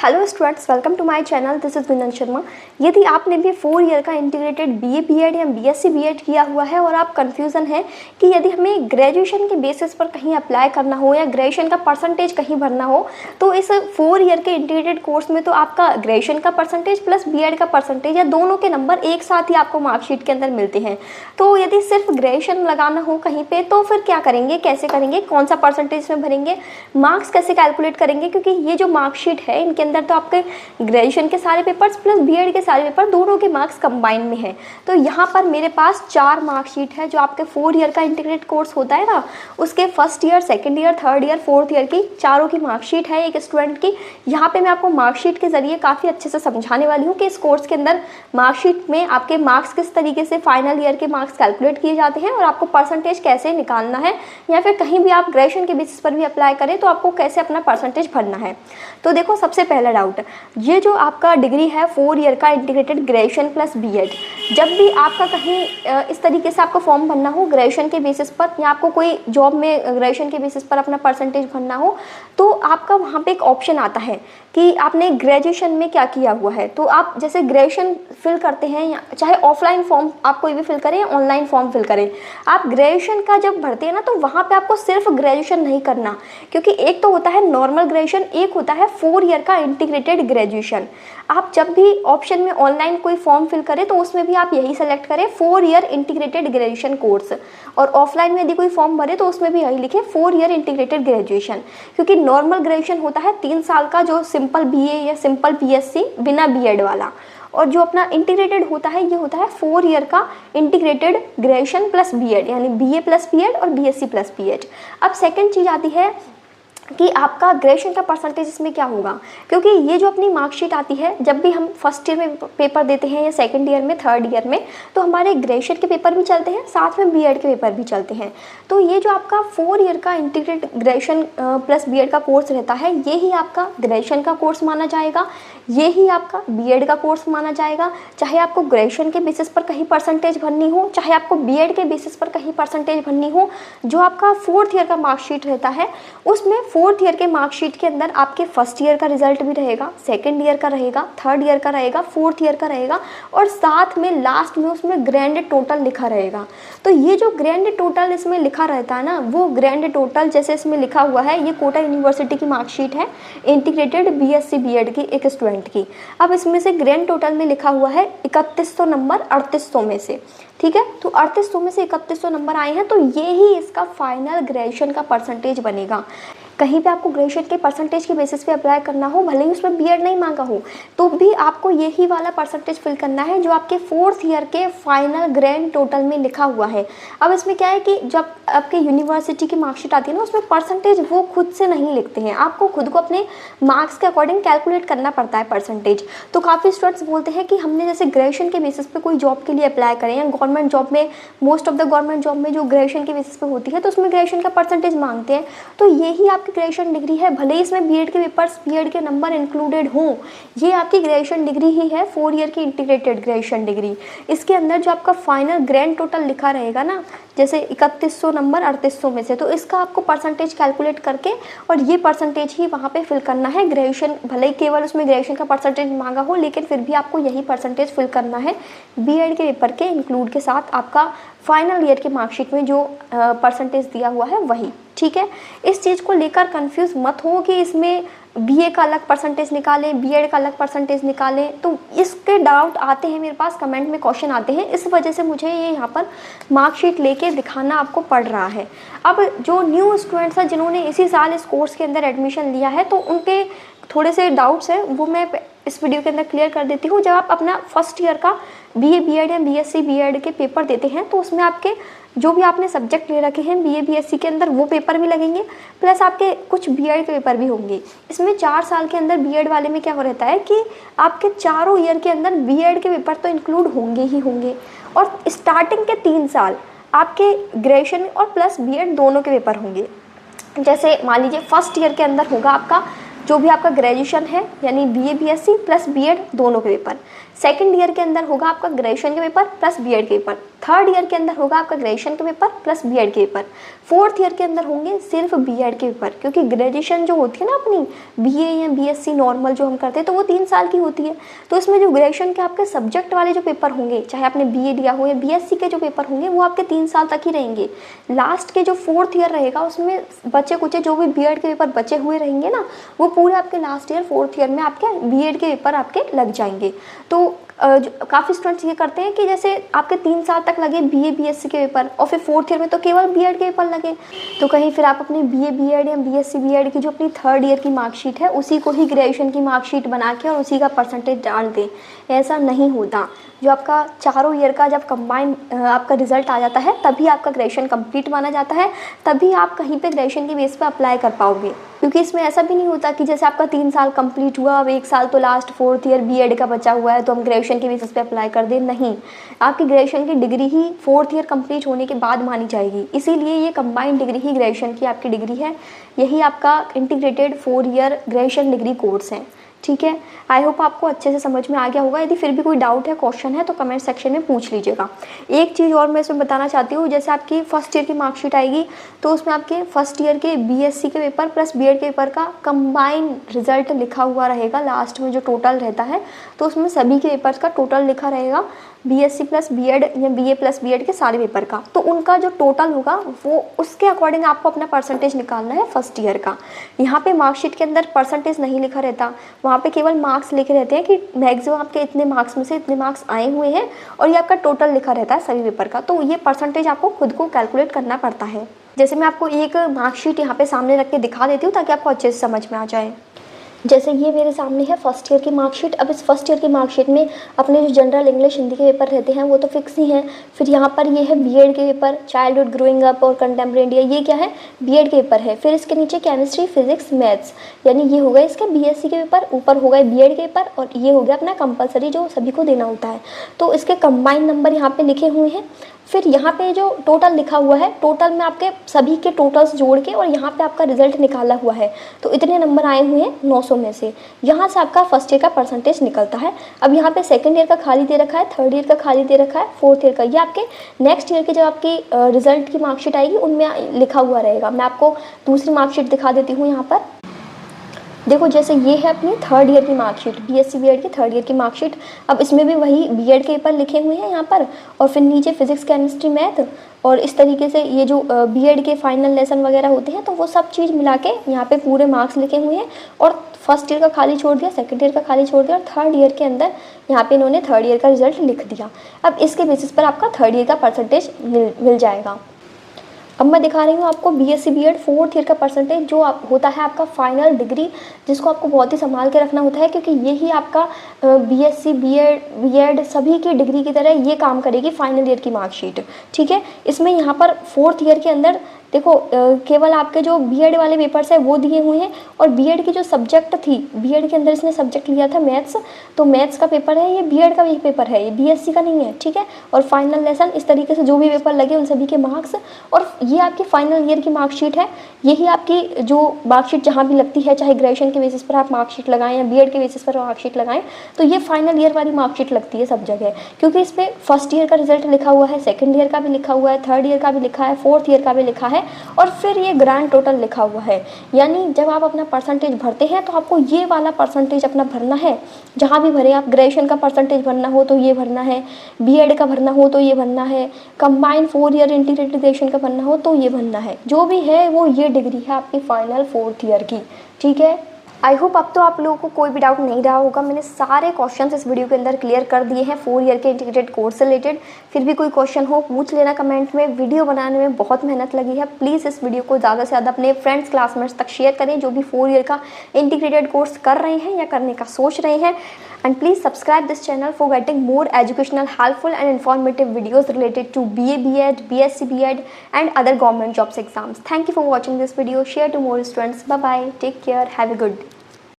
Hello students, welcome to my channel. This is Gunjan Sharma. यदि आपने भी 4 ईयर का इंटीग्रेटेड बीए बीएड या बीएससी बीएड किया हुआ है और आप कंफ्यूजन है कि यदि हमें ग्रेजुएशन के बेसिस पर कहीं अप्लाई करना हो या ग्रेजुएशन का परसेंटेज कहीं भरना हो, तो इस 4 ईयर के इंटीग्रेटेड कोर्स में तो आपका ग्रेजुएशन का परसेंटेज प्लस बीएड का परसेंटेज या दोनों के नंबर एक साथ ही आपको मार्कशीट के अंदर मिलते हैं। तो यदि सिर्फ ग्रेजुएशन लगाना हो कहीं पे तो फिर क्या करेंगे, कैसे करेंगे, कौन सा परसेंटेज में भरेंगे, मार्क्स कैसे कैलकुलेट करेंगे, क्योंकि ये जो मार्कशीट है इनके अंदर तो आपके ग्रेजुएशन के सारे पेपर्स प्लस बीएड के सारे पेपर दोनों के मार्क्स कंबाइन में है। तो यहाँ पर मेरे पास 4 मार्कशीट है जो आपके 4 ईयर का इंटीग्रेटेड कोर्स होता है ना, उसके first year, second year, third year, fourth year की चारों की मार्कशीट है एक स्टूडेंट की। यहाँ पे मैं आपको मार्कशीट के जरिए काफ़ी अच्छे से समझाने वाली हूँ कि इस कोर्स के अंदर मार्कशीट में आपके मार्क्स किस तरीके से फाइनल ईयर के मार्क्स कैलकुलेट किए जाते हैं और आपको परसेंटेज कैसे निकालना है, या फिर कहीं भी आप ग्रेजुएशन के बेसिस पर भी अप्लाई करें तो आपको कैसे अपना परसेंटेज भरना है। तो देखो, सबसे पहला डाउट, ये जो आपका डिग्री है 4 ईयर का इंटीग्रेटेड ग्रेजुएशन प्लस बीएड, जब भी आपका कहीं इस तरीके से आपको फॉर्म भरना हो ग्रेजुएशन के बेसिस पर या आपको कोई जॉब में ग्रेजुएशन के बेसिस पर अपना परसेंटेज भरना हो, तो आपका वहाँ पे एक ऑप्शन आता है कि आपने ग्रेजुएशन में क्या किया हुआ है। तो आप जैसे ग्रेजुएशन फिल करते हैं, या चाहे ऑफलाइन फॉर्म आप कोई भी फिल करें या ऑनलाइन फॉर्म फिल करें, आप ग्रेजुएशन का जब भरते हैं ना तो वहाँ पे आपको सिर्फ ग्रेजुएशन नहीं करना, क्योंकि एक तो होता है नॉर्मल ग्रेजुएशन, एक होता है 4 ईयर का इंटीग्रेटेड ग्रेजुएशन। आप जब भी ऑप्शन में ऑनलाइन कोई फॉर्म फिल करें तो उसमें भी आप यही सेलेक्ट करें 4 ईयर इंटीग्रेटेड ग्रेजुएशन कोर्स, और ऑफलाइन में यदि कोई फॉर्म भरे तो उसमें भी यही लिखे 4 ईयर इंटीग्रेटेड ग्रेजुएशन, क्योंकि नॉर्मल ग्रेजुएशन होता है 3 साल का जो सिंपल बीए या सिंपल बीएससी बिना बीएड वाला, और जो अपना इंटीग्रेटेड होता है ये होता है 4 ईयर का इंटीग्रेटेड ग्रेजुएशन प्लस बीएड, यानी बीए प्लस बीएड और बीएससी प्लस बीएड। अब सेकंड चीज़ आती है कि आपका ग्रेजुएशन का परसेंटेज इसमें क्या होगा, क्योंकि ये जो अपनी मार्कशीट आती है जब भी हम फर्स्ट ईयर में पेपर देते हैं या सेकंड ईयर में, थर्ड ईयर में, तो हमारे ग्रेजुएशन के पेपर भी चलते हैं, साथ में बीएड के पेपर भी चलते हैं। तो ये जो आपका 4 ईयर का इंटीग्रेटेड ग्रेजुएशन प्लस बीएड का कोर्स रहता है, ये ही आपका ग्रेजुएशन का कोर्स माना जाएगा, ये ही आपका बीएड का कोर्स माना जाएगा। चाहे आपको ग्रेजुएशन के बेसिस पर कहीं परसेंटेज भरनी हो, चाहे आपको बीएड के बेसिस पर कहीं परसेंटेज भरनी हो, जो आपका 4th ईयर का मार्कशीट रहता है उसमें 4th ईयर के मार्कशीट के अंदर आपके फर्स्ट ईयर का रिजल्ट भी रहेगा, सेकंड ईयर का रहेगा, थर्ड ईयर का रहेगा, 4th ईयर का रहेगा, और साथ में लास्ट में उसमें ग्रैंड टोटल लिखा रहेगा। तो ये जो ग्रैंड टोटल इसमें लिखा रहता है ना, वो ग्रैंड टोटल जैसे इसमें लिखा हुआ है, ये कोटा यूनिवर्सिटी की मार्कशीट है इंटीग्रेटेड बीएससी बीएड की एक स्टूडेंट की। अब इसमें से ग्रैंड टोटल में लिखा हुआ है 3100 नंबर 3800 में से, ठीक है। तो 3800 में से 3100 नंबर आए हैं, तो ये ही इसका फाइनल ग्रेजुएशन का परसेंटेज बनेगा। कहीं पे आपको ग्रेजुएशन के परसेंटेज के बेसिस पे अप्लाई करना हो, भले ही उसमें बीएड नहीं मांगा हो, तो भी आपको यही वाला परसेंटेज फिल करना है जो आपके 4th ईयर के फाइनल ग्रैंड टोटल में लिखा हुआ है। अब इसमें क्या है कि जब आपके यूनिवर्सिटी की मार्कशीट आती है ना, उसमें परसेंटेज वो खुद से नहीं लिखते हैं, आपको खुद को अपने मार्क्स के अकॉर्डिंग कैलकुलेट करना पड़ता है परसेंटेज। तो काफ़ी स्टूडेंट्स बोलते हैं कि हमने जैसे ग्रेजुएशन के बेसिस पे कोई जॉब के लिए अप्लाई करें, या गवर्नमेंट जॉब में, most of the government job में जो ग्रेजुएशन के बेसिस पे होती है तो उसमें ग्रेजुएशन का परसेंटेज मांगते हैं। तो यही आपकी ग्रेजुएशन डिग्री है, भले ही इसमें बीएड के पेपर्स, बीएड के नंबर इंक्लूडेड हों, ये आपकी ग्रेजुएशन डिग्री ही है, 4 ईयर की इंटीग्रेटेड ग्रेजुएशन डिग्री। इसके अंदर जो आपका फाइनल ग्रैंड टोटल लिखा रहेगा ना, जैसे 3100 नंबर 3800 में से, तो इसका आपको परसेंटेज कैलकुलेट करके और ये परसेंटेज ही वहाँ पे फिल करना है। ग्रेजुएशन भले ही केवल उसमें ग्रेजुएशन का परसेंटेज मांगा हो, लेकिन फिर भी आपको यही परसेंटेज फिल करना है बीएड के पेपर के इंक्लूड के साथ, आपका फाइनल ईयर के मार्कशीट में जो परसेंटेज दिया हुआ है वही, ठीक है। इस चीज़ को लेकर कंफ्यूज मत हो कि इसमें बीए का अलग परसेंटेज निकालें, बीएड का अलग परसेंटेज निकालें। तो इसके डाउट आते हैं मेरे पास, कमेंट में क्वेश्चन आते हैं, इस वजह से मुझे ये यहाँ पर मार्कशीट लेके दिखाना आपको पड़ रहा है। अब जो न्यू स्टूडेंट्स हैं जिन्होंने इसी साल इस कोर्स के अंदर एडमिशन लिया है, तो उनके थोड़े से डाउट्स हैं, वो मैं इस वीडियो के अंदर क्लियर कर देती हूँ। जब आप अपना फर्स्ट ईयर का बीए बीएड या बीएससी बीएड के पेपर देते हैं तो उसमें आपके जो भी आपने सब्जेक्ट ले रखे हैं बीए बीएससी के अंदर वो पेपर भी लगेंगे, प्लस आपके कुछ बीएड के पेपर भी होंगे। इसमें 4 साल के अंदर बीएड वाले में क्या हो रहता है कि आपके चारों ईयर के अंदर बीएड के पेपर तो इंक्लूड होंगे ही होंगे, और स्टार्टिंग के 3 साल आपके ग्रेजुएशन और प्लस बीएड दोनों के पेपर होंगे। जैसे मान लीजिए फर्स्ट ईयर के अंदर होगा आपका जो भी आपका ग्रेजुएशन है, यानी बीए बीएससी प्लस बीएड दोनों के पेपर, सेकंड ईयर के अंदर होगा आपका ग्रेजुएशन के पेपर प्लस बीएड के पेपर, थर्ड ईयर के अंदर होगा आपका ग्रेजुएशन के पेपर प्लस बीएड के पेपर। फोर्थ ईयर के अंदर होंगे सिर्फ बीएड के पेपर, क्योंकि ग्रेजुएशन जो होती है ना अपनी बीए या बीएससी नॉर्मल जो हम करते हैं तो वो 3 साल की होती है। तो इसमें जो ग्रेजुएशन के आपके सब्जेक्ट वाले जो पेपर होंगे, चाहे आपने बीए लिया हो या बीएससी के जो पेपर होंगे, वो आपके 3 साल तक ही रहेंगे। लास्ट के जो फोर्थ ईयर रहेगा उसमें बचे कुछ जो भी बीएड के पेपर बचे हुए रहेंगे ना, वो पूरे आपके लास्ट ईयर फोर्थ ईयर में आपके बीएड के पेपर आपके लग जाएंगे। तो काफ़ी स्टूडेंट्स ये करते हैं कि जैसे आपके 3 साल तक लगे बीए बीएससी के पेपर और फिर फोर्थ ईयर में तो केवल बीएड के पेपर लगे, तो कहीं फिर आप अपनी बीए बीएड या बीएससी बीएड की जो अपनी थर्ड ईयर की मार्कशीट है उसी को ही ग्रेजुएशन की मार्कशीट बना के और उसी का परसेंटेज डाल दें। ऐसा नहीं होता। जो आपका चारों ईयर का जब कंबाइन आपका रिजल्ट आ जाता है तभी आपका ग्रेजुएशन कंप्लीट माना जाता है, तभी आप कहीं पे ग्रेजुएशन की बेस पे अप्लाई कर पाओगे। क्योंकि इसमें ऐसा भी नहीं होता कि जैसे आपका 3 साल कंप्लीट हुआ, अब 1 साल तो लास्ट फोर्थ ईयर बीएड का बचा हुआ है तो हम ग्रेजुएशन के बेसिस पे अप्लाई कर दें। नहीं, आपकी ग्रेजुएशन की डिग्री ही फोर्थ ईयर कंप्लीट होने के बाद मानी जाएगी। इसीलिए ये कंबाइंड डिग्री ही ग्रेजुएशन की आपकी डिग्री है। यही आपका integrated 4 year graduation degree course है। ठीक है, आई होप आपको अच्छे से समझ में आ गया होगा। यदि फिर भी कोई डाउट है, क्वेश्चन है तो कमेंट सेक्शन में पूछ लीजिएगा। एक चीज़ और मैं इसमें बताना चाहती हूँ, जैसे आपकी फर्स्ट ईयर की मार्कशीट आएगी तो उसमें आपके फर्स्ट ईयर के बीएससी के पेपर प्लस बीएड के पेपर का कंबाइन रिजल्ट लिखा हुआ रहेगा। लास्ट में जो टोटल रहता है तो उसमें सभी के पेपर्स का टोटल लिखा रहेगा, बीएससी प्लस बीएड या बीए प्लस बीएड के सारे पेपर का। तो उनका जो टोटल होगा वो उसके अकॉर्डिंग आपको अपना परसेंटेज निकालना है फर्स्ट ईयर का। यहाँ पे मार्कशीट के अंदर परसेंटेज नहीं लिखा रहता, वहाँ पे केवल मार्क्स लिखे रहते हैं कि मैक्सिमम आपके इतने मार्क्स में से इतने मार्क्स आए हुए हैं, और ये आपका टोटल लिखा रहता है सभी पेपर का। तो ये परसेंटेज आपको खुद को कैलकुलेट करना पड़ता है। जैसे मैं आपको एक मार्कशीट यहाँ पे सामने रख के दिखा देती हूँ ताकि आपको अच्छे से समझ में आ जाए। जैसे ये मेरे सामने है फर्स्ट ईयर की मार्कशीट। अब इस फर्स्ट ईयर की मार्कशीट में अपने जो जनरल इंग्लिश हिंदी के पेपर रहते हैं वो तो फिक्स ही हैं। फिर यहाँ पर ये है बीएड के पेपर, चाइल्डहुड ग्रोइंग अप और कंटेम्प्रेरी इंडिया, ये क्या है, बीएड के पेपर है। फिर इसके नीचे केमिस्ट्री फिजिक्स मैथ्स, यानी ये हो गए इसके बीएससी के पेपर, ऊपर हो गए बीएड के पेपर, और ये हो गया अपना कंपलसरी जो सभी को देना होता है। तो इसके कंबाइन नंबर यहाँ पे लिखे हुए हैं। फिर यहाँ पे जो टोटल लिखा हुआ है, टोटल में आपके सभी के टोटल्स जोड़ के और यहाँ पे आपका रिजल्ट निकाला हुआ है। तो इतने नंबर आए हुए हैं 900 में से, यहाँ से आपका फर्स्ट ईयर का परसेंटेज निकलता है। अब यहाँ पे सेकंड ईयर का खाली दे रखा है, थर्ड ईयर का खाली दे रखा है, फोर्थ ईयर का। ये आपके नेक्स्ट ईयर की जब आपकी रिजल्ट की मार्कशीट आएगी उनमें लिखा हुआ रहेगा। मैं आपको दूसरी मार्कशीट दिखा देती हूँ। यहाँ पर देखो, जैसे ये है अपनी थर्ड ईयर की मार्कशीट, बीएससी बीएड की थर्ड ईयर की मार्कशीट। अब इसमें भी वही बीएड के पेपर लिखे हुए हैं यहाँ पर, और फिर नीचे फिजिक्स केमिस्ट्री मैथ, और इस तरीके से ये जो बीएड के फाइनल लेसन वगैरह होते हैं तो वो सब चीज़ मिला के यहाँ पे पूरे मार्क्स लिखे हुए हैं। और फर्स्ट ईयर का खाली छोड़ दिया, सेकंड ईयर का खाली छोड़ दिया, और थर्ड ईयर के अंदर यहाँ पे इन्होंने थर्ड ईयर का रिजल्ट लिख दिया। अब इसके बेसिस पर आपका थर्ड ईयर का परसेंटेज मिल जाएगा। अब मैं दिखा रही हूँ आपको बीएससी बीएड फोर्थ ईयर का परसेंटेज, जो होता है आपका फाइनल डिग्री, जिसको आपको बहुत ही संभाल के रखना होता है, क्योंकि यही आपका बीएससी बीएड सभी की डिग्री की तरह ये काम करेगी फाइनल ईयर की मार्कशीट। ठीक है, इसमें यहाँ पर फोर्थ ईयर के अंदर देखो केवल आपके जो बीएड वाले पेपर्स है वो दिए हुए हैं, और बीएड की जो सब्जेक्ट थी, बीएड के अंदर इसने सब्जेक्ट लिया था मैथ्स, तो मैथ्स का पेपर है, ये बीएड का भी पेपर है, ये बीएससी का नहीं है। ठीक है, और फाइनल लेसन इस तरीके से जो भी पेपर लगे उन सभी के मार्क्स, और ये आपकी फाइनल ईयर की मार्कशीट है। यही आपकी जो मार्कशीट जहाँ भी लगती है, चाहे ग्रेजुएशन के बेसिस पर आप मार्कशीट लगाएं या बीएड के बेसिस पर मार्कशीट लगाएं, तो ये फाइनल ईयर वाली मार्कशीट लगती है सब जगह, क्योंकि इसमें फर्स्ट ईयर का रिजल्ट लिखा हुआ है, सेकेंड ईयर का भी लिखा हुआ है, थर्ड ईयर का भी लिखा है, फोर्थ ईयर का भी लिखा है, और फिर ये ग्रैंड टोटल लिखा हुआ है। यानी जब आप अपना परसेंटेज भरते हैं तो आपको ये वाला परसेंटेज अपना भरना है। जहाँ भी भरे आप, ग्रेजुएशन का परसेंटेज भरना हो तो ये भरना है, बीएड का भरना हो तो ये भरना है, कंबाइंड 4 ईयर इंटीग्रेटेड ग्रेजुएशन का भरना हो तो ये भरना है। जो भी है वो ये डिग्री है आपकी फाइनल फोर्थ ईयर की। ठीक है, आई होप अब तो आप लोगों को कोई भी डाउट नहीं रहा होगा। मैंने सारे क्वेश्चंस इस वीडियो के अंदर क्लियर कर दिए हैं 4 ईयर के इंटीग्रेटेड कोर्स से रिलेटेड। फिर भी कोई क्वेश्चन हो पूछ लेना कमेंट में। वीडियो बनाने में बहुत मेहनत लगी है, प्लीज़ इस वीडियो को ज़्यादा से ज़्यादा अपने फ्रेंड्स क्लासमेट्स तक शेयर करें जो भी 4 ईयर का इंटीग्रेटेड कोर्स कर रहे हैं या करने का सोच रहे हैं। And please subscribe this channel for getting more educational, helpful and informative videos related to BA, BEd, BSc, BEd and other government jobs exams. Thank you for watching this video. Share to more students. Bye bye. Take care. Have a good day.